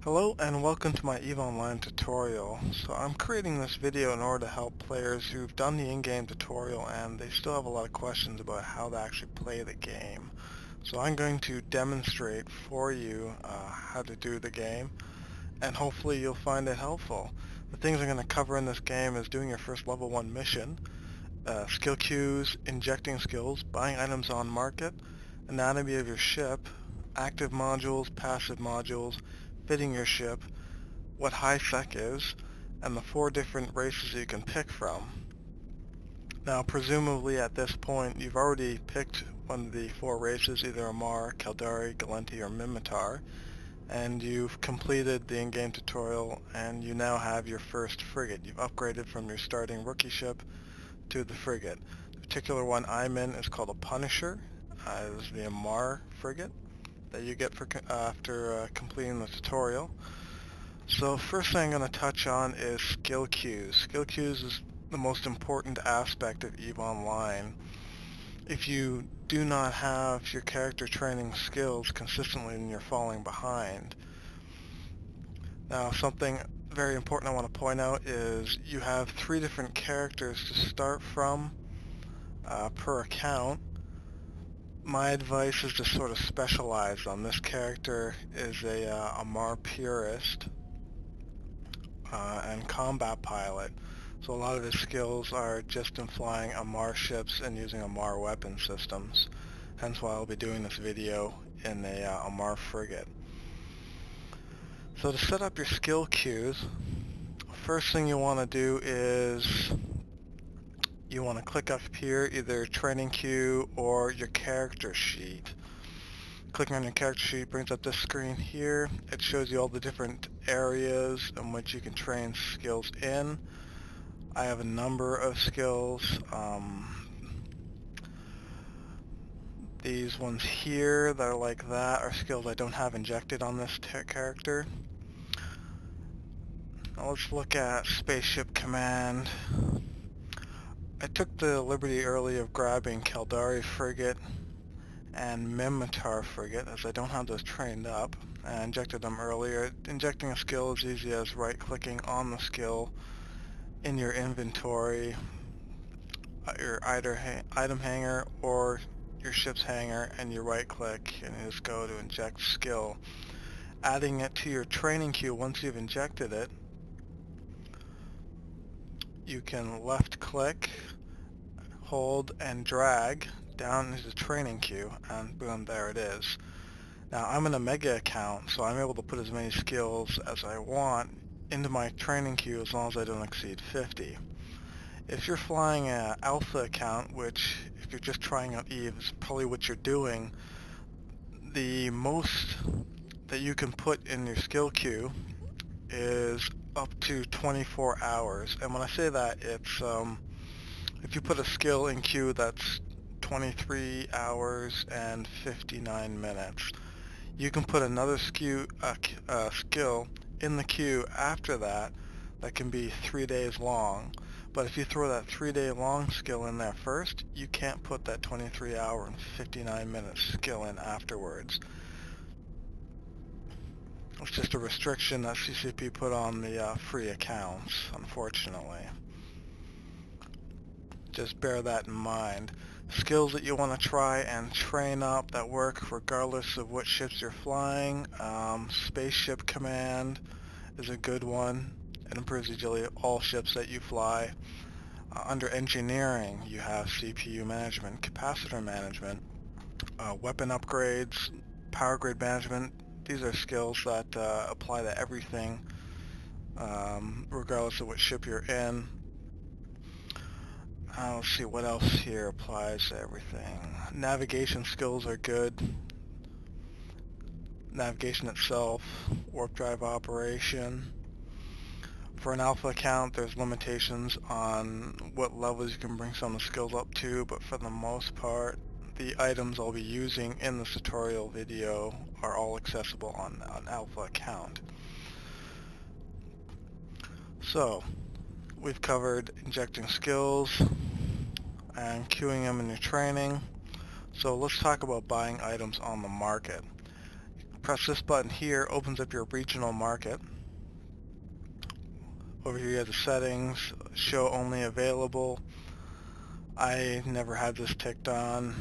Hello and welcome to my EVE Online tutorial. So I'm creating this video in order to help players who've done the in-game tutorial and they still have a lot of questions about how to actually play the game. So I'm going to demonstrate for you how to do the game, and hopefully you'll find it helpful. The things I'm going to cover in this game is doing your first level 1 mission, skill queues, injecting skills, buying items on market, anatomy of your ship, active modules, passive modules, fitting your ship, what high sec is, and the 4 different races you can pick from. Now presumably at this point you've already picked one of the 4 races, either Amar, Caldari, Galenti, or Mimitar, and you've completed the in-game tutorial and you now have your first frigate. You've upgraded from your starting rookie ship to the frigate. The particular one I'm in is called a Punisher. It is the Amar frigate that you get after completing the tutorial. So first thing I'm going to touch on is skill queues. Skill queues is the most important aspect of EVE Online. If you do not have your character training skills consistently, then you're falling behind. Now something very important I want to point out is you have 3 different characters to start from per account. My advice is to sort of specialize on. This character is a Amar purist and combat pilot, so a lot of his skills are just in flying Amar ships and using Amar weapon systems, hence why I'll be doing this video in a Amar frigate. So to set up your skill queues, first thing you want to do is you want to click up here, either training queue or your character sheet. Clicking on your character sheet brings up this screen here. It shows you all the different areas in which you can train skills in. I have a number of skills. These ones here that are like that are skills I don't have injected on this character. Now let's look at Spaceship Command. I took the liberty early of grabbing Caldari frigate and Mimitar frigate, as I don't have those trained up. I injected them earlier. Injecting a skill is easy as right-clicking on the skill in your inventory, your item hanger or your ship's hanger, and you right-click and you just go to inject skill. Adding it to your training queue once you've injected it, you can left-click, hold, and drag down into the training queue, and boom, there it is. Now I'm in a mega account, so I'm able to put as many skills as I want into my training queue as long as I don't exceed 50. If you're flying an alpha account, which if you're just trying out EVE is probably what you're doing, the most that you can put in your skill queue is up to 24 hours. And when I say that, it's if you put a skill in queue that's 23 hours and 59 minutes. You can put another skill in the queue after that that can be 3 days long. But if you throw that 3-day long skill in there first, you can't put that 23 hour and 59 minute skill in afterwards. It's just a restriction that CCP put on the free accounts, unfortunately. Just bear that in mind. Skills that you want to try and train up that work regardless of what ships you're flying. Spaceship Command is a good one. It improves the agility of all ships that you fly. Under Engineering, you have CPU management, capacitor management, weapon upgrades, power grid management. These are skills that apply to everything, regardless of what ship you're in. Let's see what else here applies to everything. Navigation skills are good. Navigation itself, warp drive operation. For an alpha account, there's limitations on what levels you can bring some of the skills up to, but for the most part, the items I'll be using in this tutorial video are all accessible on an alpha account. So, we've covered injecting skills and queuing them in your training. So let's talk about buying items on the market. Press this button here, opens up your regional market. Over here you have the settings, show only available. I never had this ticked on.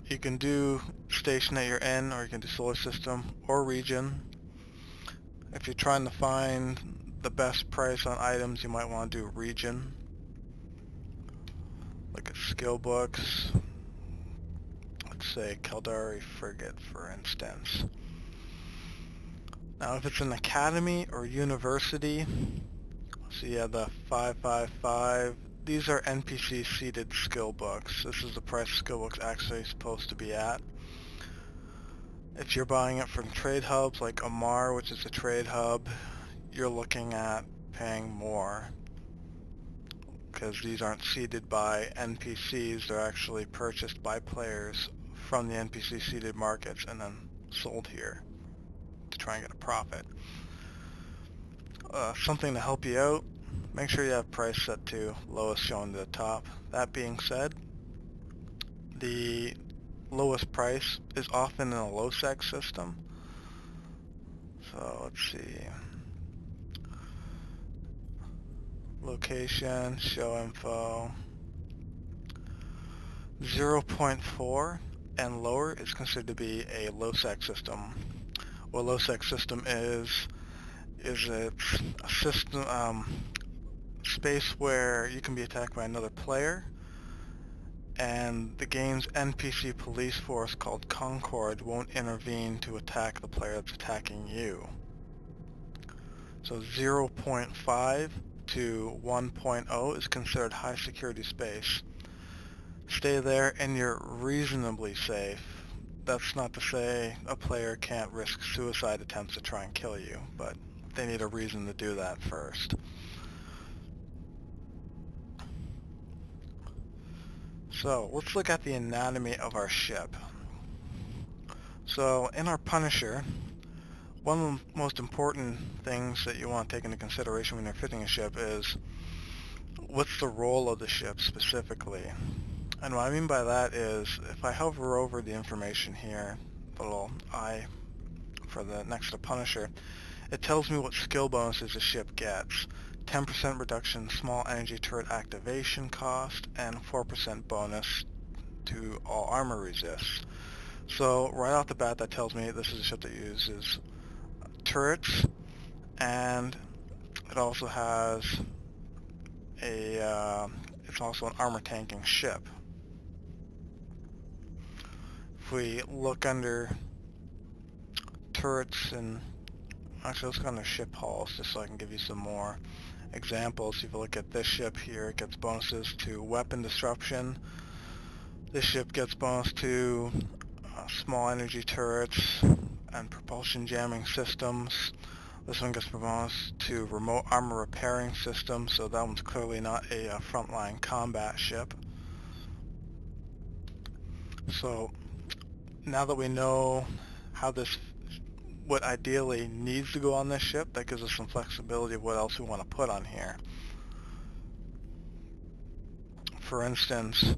You can do station that you're in, or you can do solar system or region. If you're trying to find the best price on items, you might want to do region. Look at skill books. Let's say Caldari Frigate, for instance. Now if it's an academy or university, so you have the 555, these are NPC seeded skill books. This is the price skill book's actually supposed to be at. If you're buying it from trade hubs like Amar, which is a trade hub, you're looking at paying more, because these aren't seeded by NPCs, they're actually purchased by players from the NPC seeded markets and then sold here to try and get a profit. Something to help you out, make sure you have price set to lowest shown to the top. That being said, the lowest price is often in a low sec system. So let's see. Location, show info. 0.4 and lower is considered to be a low sec system. What a low sec system is it's a system space where you can be attacked by another player, and the game's NPC police force called Concord won't intervene to attack the player that's attacking you. So 0.5 to 1.0 is considered high security space. Stay there and you're reasonably safe. That's not to say a player can't risk suicide attempts to try and kill you, but they need a reason to do that first. So let's look at the anatomy of our ship. So in our Punisher, one of the most important things that you want to take into consideration when you're fitting a ship is what's the role of the ship specifically. And what I mean by that is if I hover over the information here, the little I for the next to Punisher, it tells me what skill bonuses the ship gets. 10% reduction small energy turret activation cost, and 4% bonus to all armor resists. So right off the bat that tells me this is a ship that uses turrets, and it also has it's also an armor tanking ship. If we look under turrets, and actually let's go under ship hulls just so I can give you some more examples. If you look at this ship here, it gets bonuses to weapon disruption. This ship gets bonus to small energy turrets and propulsion jamming systems. This one gets bonus to remote armor repairing systems, so that one's clearly not a frontline combat ship. So now that we know what ideally needs to go on this ship, that gives us some flexibility of what else we want to put on here. For instance,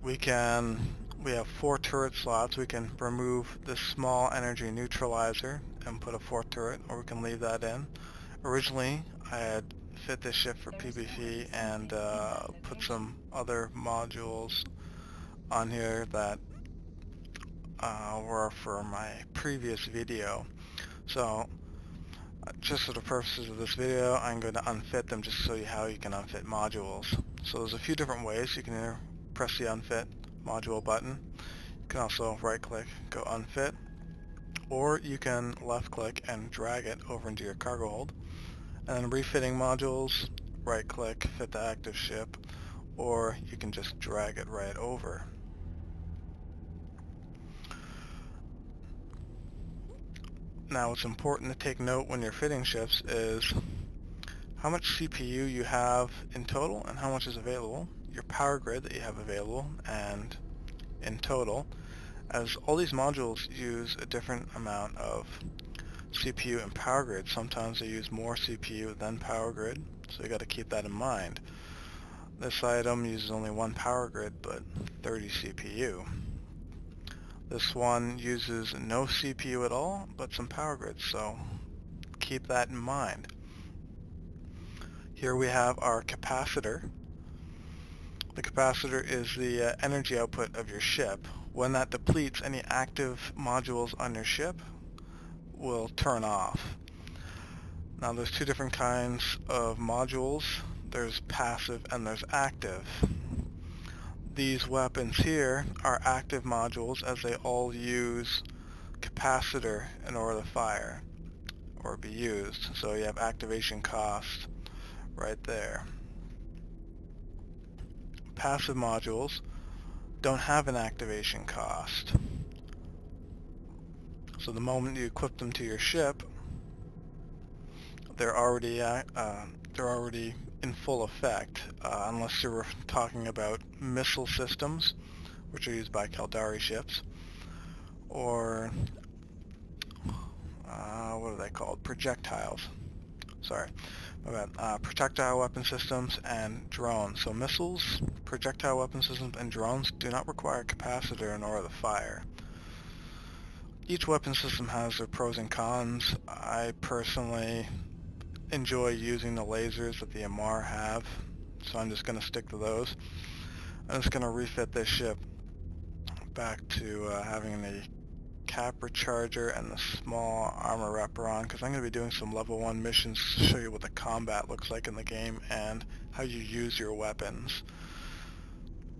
we have 4 turret slots. We can remove this small energy neutralizer and put a 4th turret, or we can leave that in. Originally, I had fit this ship for PvP and put some other modules on here that were for my previous video. So just for the purposes of this video, I'm going to unfit them just to show you how you can unfit modules. So there's a few different ways. You can either press the unfit module button. You can also right click, go unfit, or you can left click and drag it over into your cargo hold. And then refitting modules, right click, fit the active ship, or you can just drag it right over. Now what's important to take note when you're fitting ships is how much CPU you have in total and how much is available, your power grid that you have available and in total, as all these modules use a different amount of CPU and power grid. Sometimes they use more CPU than power grid, so you got to keep that in mind. This item uses only 1 power grid but 30 CPU. This one uses no CPU at all, but some power grids, so keep that in mind. Here we have our capacitor. The capacitor is the energy output of your ship. When that depletes, any active modules on your ship will turn off. Now there's two different kinds of modules. There's passive and there's active. These weapons here are active modules as they all use capacitor in order to fire or be used. So you have activation cost right there. Passive modules don't have an activation cost. So the moment you equip them to your ship, they're already in full effect, unless you're talking about missile systems, which are used by Caldari ships, or what are they called? Projectiles. Sorry. Projectile weapon systems and drones. So missiles, projectile weapon systems, and drones do not require a capacitor in order to fire. Each weapon system has their pros and cons. I personally enjoy using the lasers that the MR have, so I'm just going to stick to those. I'm just going to refit this ship back to having the cap recharger and the small armor wrapper on, because I'm going to be doing some level 1 missions to show you what the combat looks like in the game and how you use your weapons.